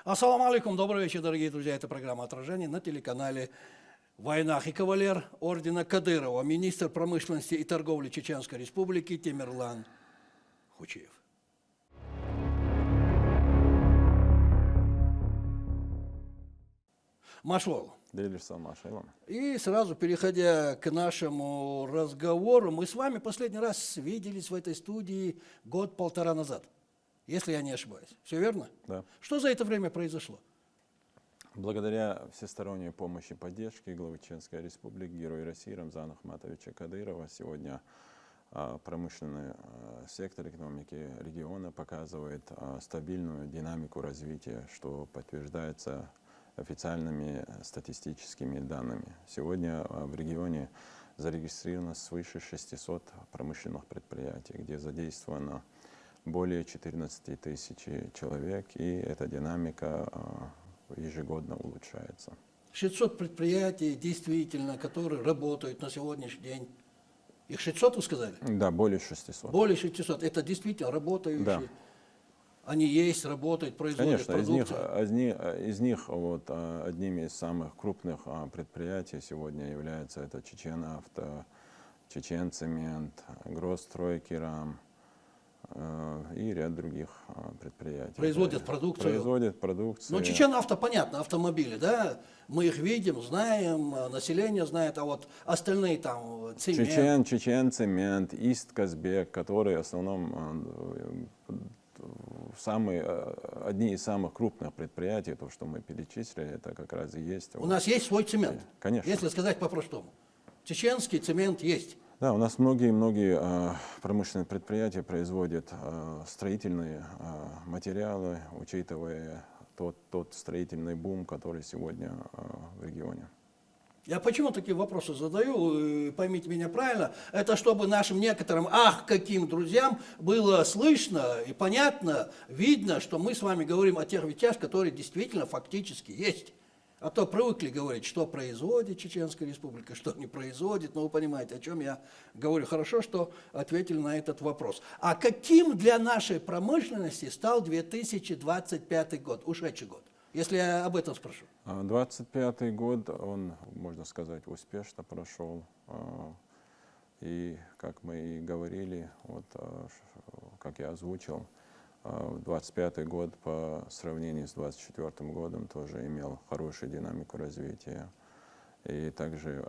Ассаламу алейкум, добрый вечер, дорогие друзья. Это программа «Отражение» на телеканале «Войнах» и кавалер ордена Кадырова, министр промышленности и торговли Чеченской Республики Темирлан Хучиев. Машвал. И сразу, переходя к нашему разговору, мы с вами последний раз виделись в этой студии год-полтора назад, если я не ошибаюсь. Все верно? Да. Что за это время произошло? Благодаря всесторонней помощи и поддержке главы Чеченской Республики, героя России Рамзана Ахматовича Кадырова, сегодня промышленный сектор экономики региона показывает стабильную динамику развития, что подтверждается официальными статистическими данными. Сегодня в регионе зарегистрировано свыше 600 промышленных предприятий, где задействовано более 14 тысяч человек, и эта динамика ежегодно улучшается. 600 предприятий, действительно, которые работают на сегодняшний день. Их 600, вы сказали? Да, более 600. Более 600. Это действительно работающие. Да. Они есть, работают, производят продукцию. Из них вот, одними из самых крупных предприятий сегодня является это Чеченавто, Чеченцемент, Гросстройкерам и ряд других предприятий. Производят продукцию. Производят продукцию. Ну, Чеченавто, понятно, автомобили, да? Мы их видим, знаем, население знает, а вот остальные там цемент. Чеченцемент, Истказбек, которые в основном одни из самых крупных предприятий, то, что мы перечислили, это как раз и есть. У нас есть свой цемент, конечно. Если сказать по-простому. Чеченский цемент есть. Да, у нас многие промышленные предприятия производят строительные материалы, учитывая тот строительный бум, который сегодня в регионе. Я почему такие вопросы задаю, поймите меня правильно, это чтобы нашим некоторым, каким друзьям было слышно и понятно, видно, что мы с вами говорим о тех вещах, которые действительно фактически есть. А то привыкли говорить, что производит Чеченская Республика, что не производит, но вы понимаете, о чем я говорю. Хорошо, что ответили на этот вопрос. А каким для нашей промышленности стал 2025 год, ушедший год? Если я об этом спрошу. 25-й год, он, можно сказать, успешно прошел. И, как мы и говорили, вот, как я озвучил, 25-й год по сравнению с 24-м годом тоже имел хорошую динамику развития. И также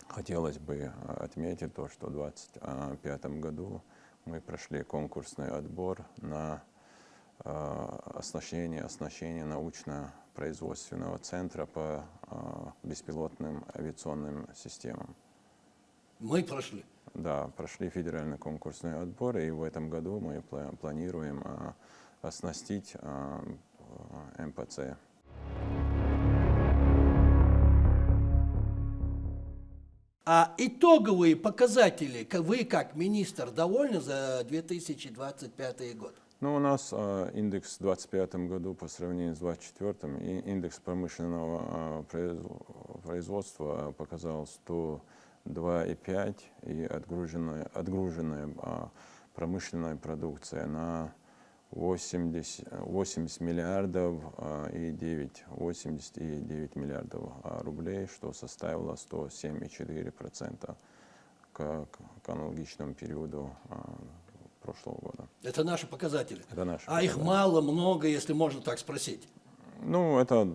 хотелось бы отметить то, что в 25-м году мы прошли конкурсный отбор на оснащение научно-производственного центра по беспилотным авиационным системам. Мы прошли? Да, прошли федеральный конкурсный отбор, и в этом году мы планируем оснастить МПЦ. А итоговые показатели, вы как министр довольны за 2025 год? Ну, у нас индекс в 2025 году по сравнению с 2024, индекс промышленного производства показал 102,5, и отгруженная промышленная продукция на 80 миллиардов и 89 миллиардов рублей, что составило 107,4% к аналогичному периоду прошлого года. Это наши показатели. Это наши показатели. Их мало, много, если можно так спросить? Ну, это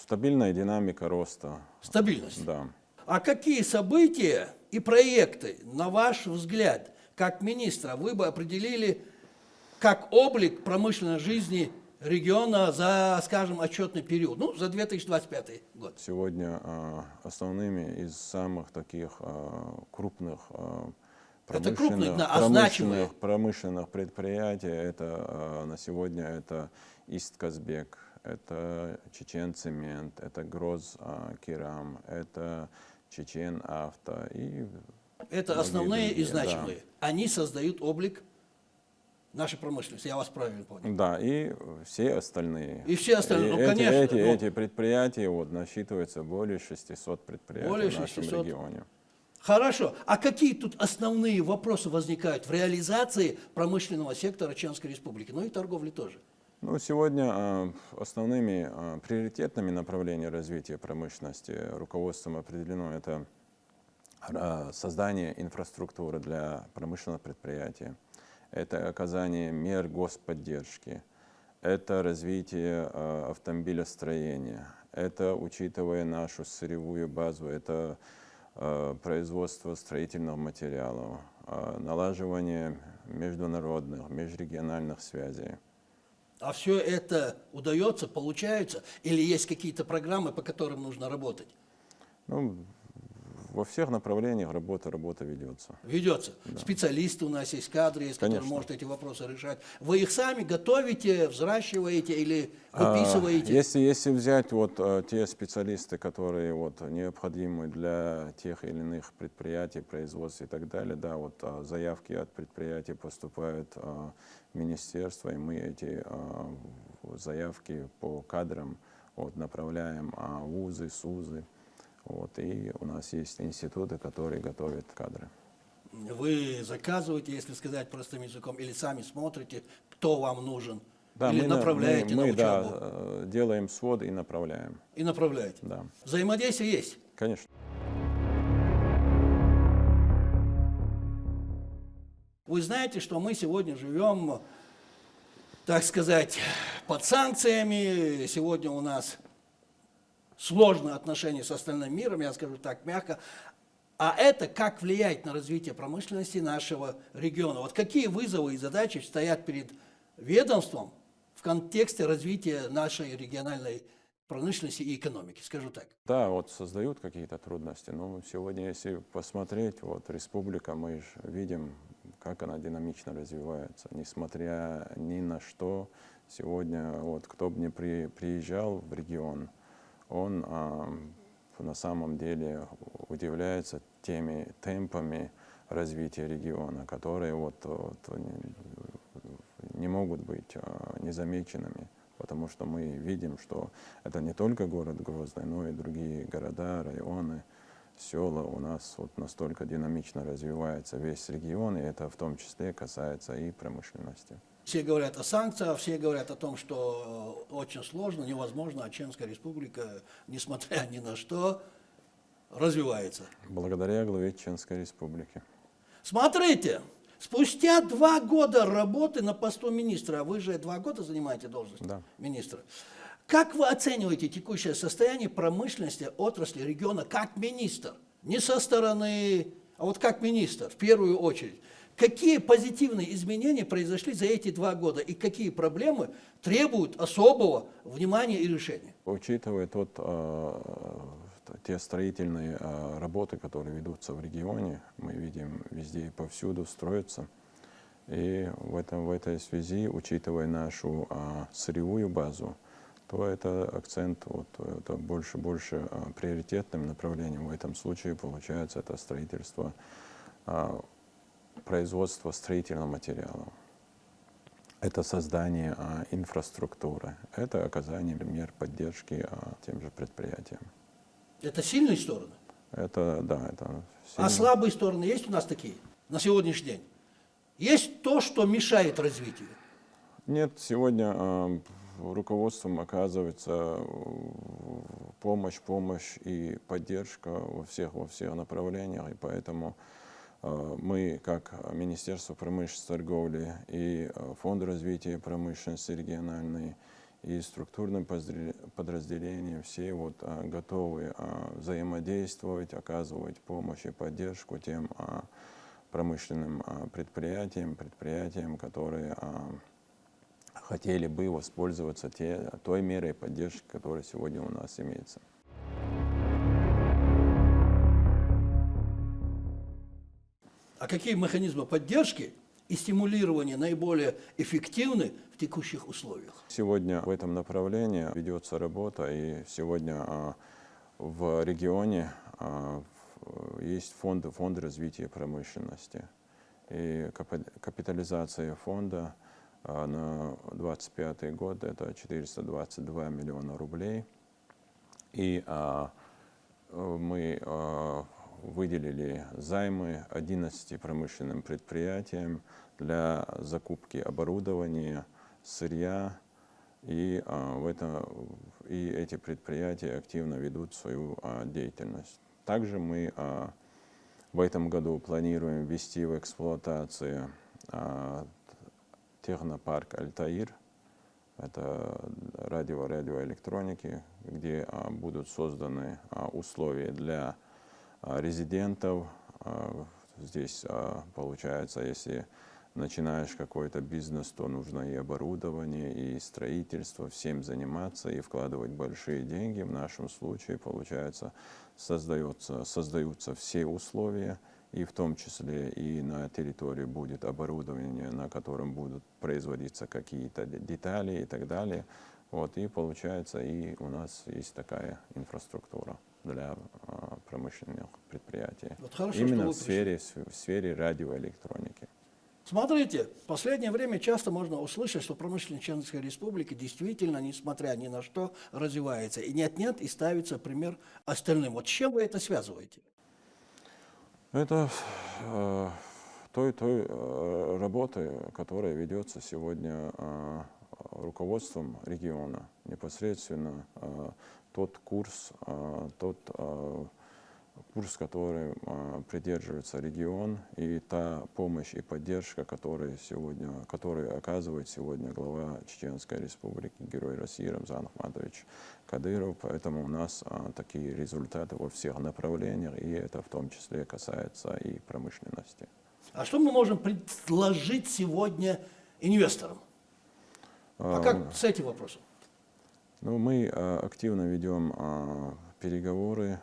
стабильная динамика роста. Стабильность? Да. А какие события и проекты, на ваш взгляд, как министра, вы бы определили как облик промышленной жизни региона за, скажем, отчетный период, ну, за 2025 год? Сегодня основными из самых таких крупных промышленных предприятий на сегодня это Истказбек, это Чеченцемент, это Гросстройкерам, это Чеченавто. Это основные и значимые. Да. Они создают облик нашей промышленности, я вас правильно понял. Да, и все остальные. И все остальные, конечно. Эти предприятия насчитываются более 600 предприятий в нашем регионе. Хорошо. А какие тут основные вопросы возникают в реализации промышленного сектора Чеченской Республики? Ну и торговли тоже. Ну, сегодня основными приоритетными направлениями развития промышленности руководством определено это создание инфраструктуры для промышленного предприятия, это оказание мер господдержки, это развитие автомобилестроения, это, учитывая нашу сырьевую базу, это производство строительных материалов, налаживание международных, межрегиональных связей. А все это удается, получается? Или есть какие-то программы, по которым нужно работать? Ну, во всех направлениях работа ведется. Ведется. Да. Специалисты у нас есть, кадры есть, которые могут эти вопросы решать. Вы их сами готовите, взращиваете или выписываете? Если взять вот те специалисты, которые вот необходимы для тех или иных предприятий, производств и так далее, да, вот заявки от предприятий поступают в министерство, и мы эти заявки по кадрам вот, направляем в вузы, СУЗы. Вот, и у нас есть институты, которые готовят кадры. Вы заказываете, если сказать простым языком, или сами смотрите, кто вам нужен? Да, или направляете на учебу? Да, делаем свод и направляем. И направляете? Да. Взаимодействие есть? Конечно. Вы знаете, что мы сегодня живем, так сказать, под санкциями. Сегодня у нас сложные отношения с остальным миром, я скажу так мягко. А это как влияет на развитие промышленности нашего региона? Вот какие вызовы и задачи стоят перед ведомством в контексте развития нашей региональной промышленности и экономики, скажу так? Да, вот создают какие-то трудности, но сегодня, если посмотреть, вот республика, мы же видим, как она динамично развивается, несмотря ни на что. Сегодня, вот кто бы ни приезжал в регион, он на самом деле удивляется теми темпами развития региона, которые вот не могут быть незамеченными, потому что мы видим, что это не только город Грозный, но и другие города, районы, села у нас вот настолько динамично развивается весь регион, и это в том числе касается и промышленности. Все говорят о санкциях, все говорят о том, что очень сложно, невозможно, а Чеченская республика, несмотря ни на что, развивается. Благодаря главе Чеченской республики. Смотрите, спустя 2 года работы на посту министра, вы же 2 года занимаете должность министра, как вы оцениваете текущее состояние промышленности отрасли региона как министр? Не со стороны, а вот как министр, в первую очередь. Какие позитивные изменения произошли за эти 2 года и какие проблемы требуют особого внимания и решения? Учитывая те строительные работы, которые ведутся в регионе, мы видим везде и повсюду строятся. И в этой связи, учитывая нашу сырьевую базу, то это акцент, вот, это больше приоритетным направлением в этом случае получается это строительство, производство строительного материала. Это создание инфраструктуры, это оказание мер поддержки тем же предприятиям. Это сильные стороны? Это, да, это сильно. А слабые стороны есть у нас такие на сегодняшний день? Есть то, что мешает развитию? Нет, сегодня руководством оказывается помощь и поддержка во всех направлениях, и поэтому мы, как Министерство промышленности и торговли и Фонд развития промышленности региональной и структурным подразделениям, все вот готовы взаимодействовать, оказывать помощь и поддержку тем промышленным предприятиям, которые хотели бы воспользоваться той мерой поддержки, которая сегодня у нас имеется. А какие механизмы поддержки и стимулирования наиболее эффективны в текущих условиях? Сегодня в этом направлении ведется работа, и сегодня в регионе есть фонд развития промышленности. И капитализация фонда на 2025 год это 422 миллиона рублей. И мы выделили займы 11 промышленным предприятиям для закупки оборудования, сырья, и эти предприятия активно ведут свою деятельность. Также мы в этом году планируем ввести в эксплуатацию технопарк «Альтаир». Это радиоэлектроники, где будут созданы условия для резидентов. Здесь получается, если начинаешь какой-то бизнес, то нужно и оборудование, и строительство, всем заниматься и вкладывать большие деньги. В нашем случае, получается, создаются все условия, и в том числе и на территории будет оборудование, на котором будут производиться какие-то детали и так далее. Вот, и получается, и у нас есть такая инфраструктура для промышленных предприятий. Вот хорошо, именно что в сфере радиоэлектроники. Смотрите, в последнее время часто можно услышать, что промышленность Чеченской Республики действительно, несмотря ни на что, развивается. И нет-нет, и ставится пример остальным. Вот с чем вы это связываете? Это той работы, которая ведется сегодня руководством региона. Непосредственно тот курс, который придерживается регион, и та помощь и поддержка, которую оказывает сегодня глава Чеченской Республики, герой России Рамзан Ахматович Кадыров. Поэтому у нас такие результаты во всех направлениях, и это в том числе касается и промышленности. А что мы можем предложить сегодня инвесторам? А как с этим вопросом? Ну, мы активно ведем переговоры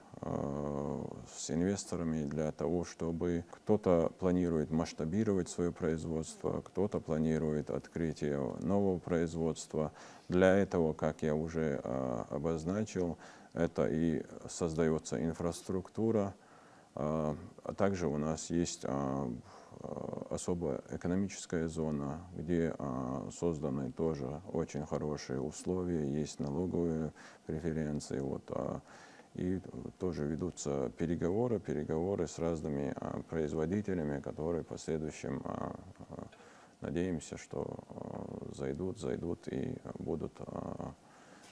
с инвесторами для того, чтобы кто-то планирует масштабировать свое производство, кто-то планирует открытие нового производства. Для этого, как я уже обозначил, это и создается инфраструктура. А также у нас есть особая экономическая зона, где созданы тоже очень хорошие условия, есть налоговые преференции. И тоже ведутся переговоры с разными производителями, которые в последующем, надеемся, что зайдут и будут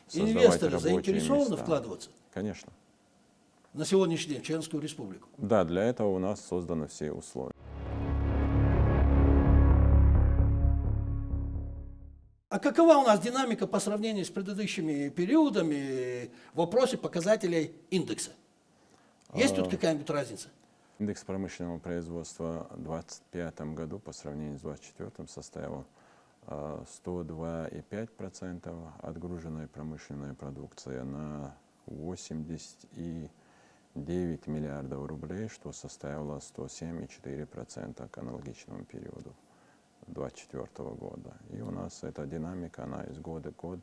создавать Инвесторы рабочие заинтересованы места. вкладываться Конечно. на сегодняшний день в Чеченскую Республику? Да, для этого у нас созданы все условия. А какова у нас динамика по сравнению с предыдущими периодами в вопросе показателей индекса? Есть тут какая-нибудь разница? Индекс промышленного производства в 2025 году по сравнению с 2024 составил 102,5%, отгруженная промышленная продукция на 89 миллиардов рублей, что составило 107,4% к аналогичному периоду 2024 года. И у нас эта динамика, она из года в год.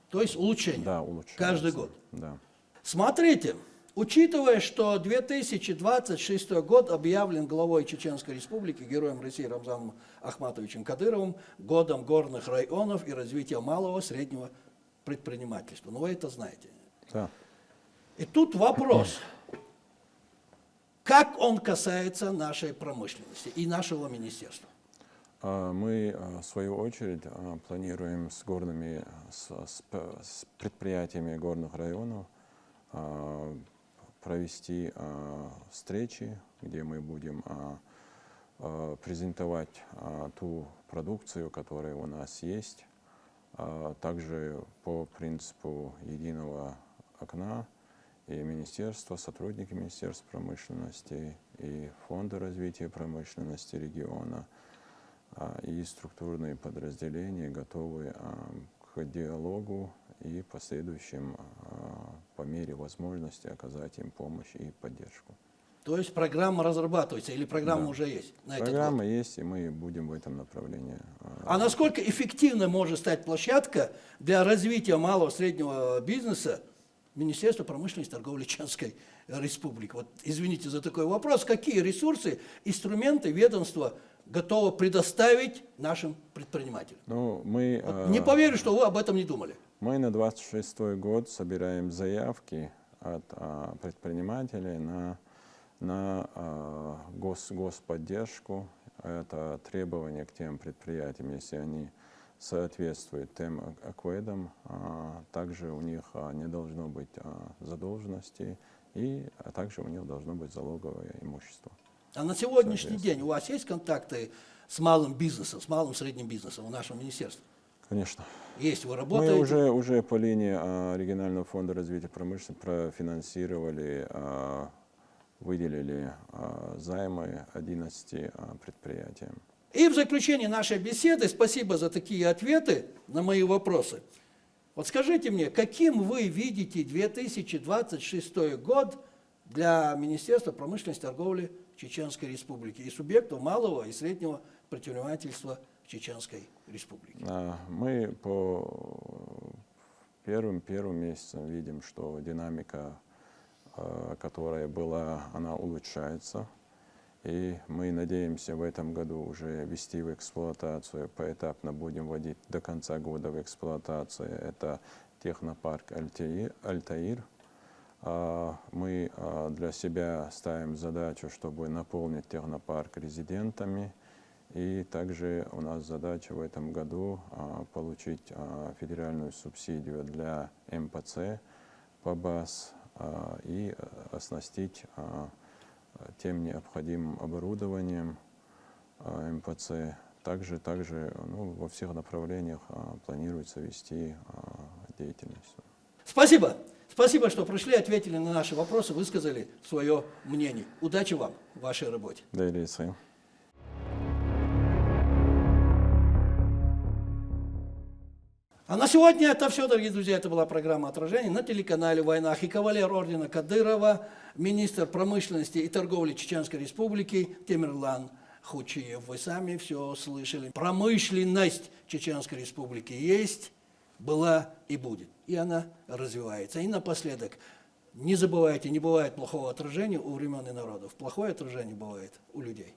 То есть улучшение? Да, улучшается. Каждый год? Да. Смотрите, учитывая, что 2026 год объявлен главой Чеченской Республики, героем России Рамзаном Ахматовичем Кадыровым, годом горных районов и развития малого и среднего предпринимательства. Ну, вы это знаете. Да. И тут вопрос, как он касается нашей промышленности и нашего министерства? Мы, в свою очередь, планируем с предприятиями горных районов провести встречи, где мы будем презентовать ту продукцию, которая у нас есть. Также по принципу единого окна и министерство, сотрудники Министерства промышленности и Фонда развития промышленности региона и структурные подразделения готовы к диалогу и последующим по мере возможности оказать им помощь и поддержку. То есть программа разрабатывается или программа Да. уже есть? На этот Программа год? есть, и мы будем в этом направлении. А насколько эффективна может стать площадка для развития малого и среднего бизнеса Министерства промышленности и торговли Чеченской Республики? Вот, извините за такой вопрос. Какие ресурсы, инструменты ведомства готово предоставить нашим предпринимателям? Ну, мы, Не поверю, что вы об этом не думали. мы на 2026 год собираем заявки от предпринимателей на господдержку. Это требование к тем предприятиям, если они соответствует тем акведам. Также у них не должно быть задолженности, а также у них должно быть залоговое имущество. А на сегодняшний день у вас есть контакты с малым бизнесом, с малым средним бизнесом у нашего министерства? Конечно. Есть, вы Мы работаете? уже по линии регионального фонда развития промышленности профинансировали, выделили займы 11 предприятиям. И в заключение нашей беседы, спасибо за такие ответы на мои вопросы. Вот скажите мне, каким вы видите 2026 год для Министерства промышленности и торговли Чеченской Республики и субъектов малого и среднего предпринимательства Чеченской Республики? Мы по первым месяцам видим, что динамика, которая была, она улучшается. И мы надеемся в этом году уже ввести в эксплуатацию, поэтапно будем вводить до конца года в эксплуатацию. Это технопарк Альтаир. Мы для себя ставим задачу, чтобы наполнить технопарк резидентами. И также у нас задача в этом году получить федеральную субсидию для МПЦ по БАС и оснастить тем необходимым оборудованием МПЦ. Также во всех направлениях планируется вести деятельность. Спасибо. Спасибо, что пришли, ответили на наши вопросы, высказали свое мнение. Удачи вам в вашей работе. Делиться. А на сегодня это все, дорогие друзья. Это была программа «Отражение» на телеканале «Войнах». И кавалер ордена Кадырова, министр промышленности и торговли Чеченской Республики Темирлан Хучиев. Вы сами все слышали. Промышленность Чеченской Республики есть, была и будет. И она развивается. И напоследок, не забывайте, не бывает плохого отражения у времен и народов. Плохое отражение бывает у людей.